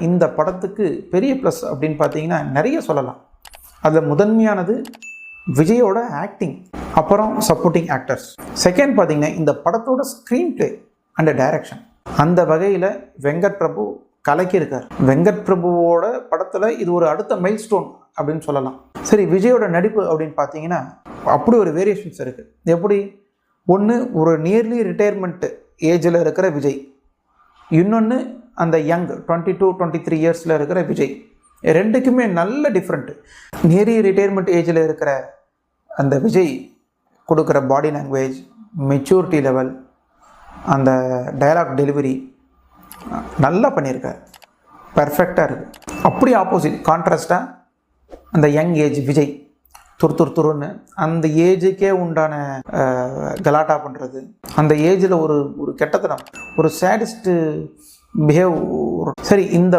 இந்த படத்துக்கு பெரிய ப்ளஸ் அப்படின்னு பார்த்தீங்கன்னா நிறைய சொல்லலாம். அதில் முதன்மையானது விஜயோட ஆக்டிங், அப்புறம் சப்போர்ட்டிங் ஆக்டர்ஸ். செகண்ட் பார்த்தீங்கன்னா இந்த படத்தோட ஸ்க்ரீன் பிளே அண்ட் டைரக்ஷன். அந்த வகையில் வெங்கட் பிரபு கலக்கியிருக்கார். வெங்கட் பிரபுவோட படத்தில் இது ஒரு அடுத்த மைல் ஸ்டோன் அப்படின்னு சொல்லலாம். சரி, விஜயோட நடிப்பு அப்படின்னு பார்த்தீங்கன்னா அப்படி ஒரு வேரியேஷன்ஸ் இருக்குது. எப்படி, ஒன்று ஒரு நியர்லி ரிட்டையர்மெண்ட் ஏஜில் இருக்கிற விஜய், இன்னொன்று அந்த யங் 22-23 இயர்ஸில் இருக்கிற விஜய். ரெண்டுக்குமே நல்ல டிஃப்ரெண்ட்டு. நியர்லி ரிட்டையர்மெண்ட் ஏஜில் இருக்கிற அந்த விஜய் கொடுக்குற பாடி லாங்குவேஜ், மெச்சூரிட்டி லெவல், அந்த டயலாக் டெலிவரி நல்லா பண்ணியிருக்கார், பர்ஃபெக்டாக இருக்குது. அப்படி ஆப்போசிட் கான்ட்ராஸ்டாக அந்த யங் ஏஜ் விஜய் துருன்னு அந்த ஏஜுக்கே உண்டான கலாட்டா பண்ணுறது, அந்த ஏஜில் ஒரு கெட்டத்தனம், ஒரு சேடிஸ்ட்டு பிஹேவ். சரி, இந்த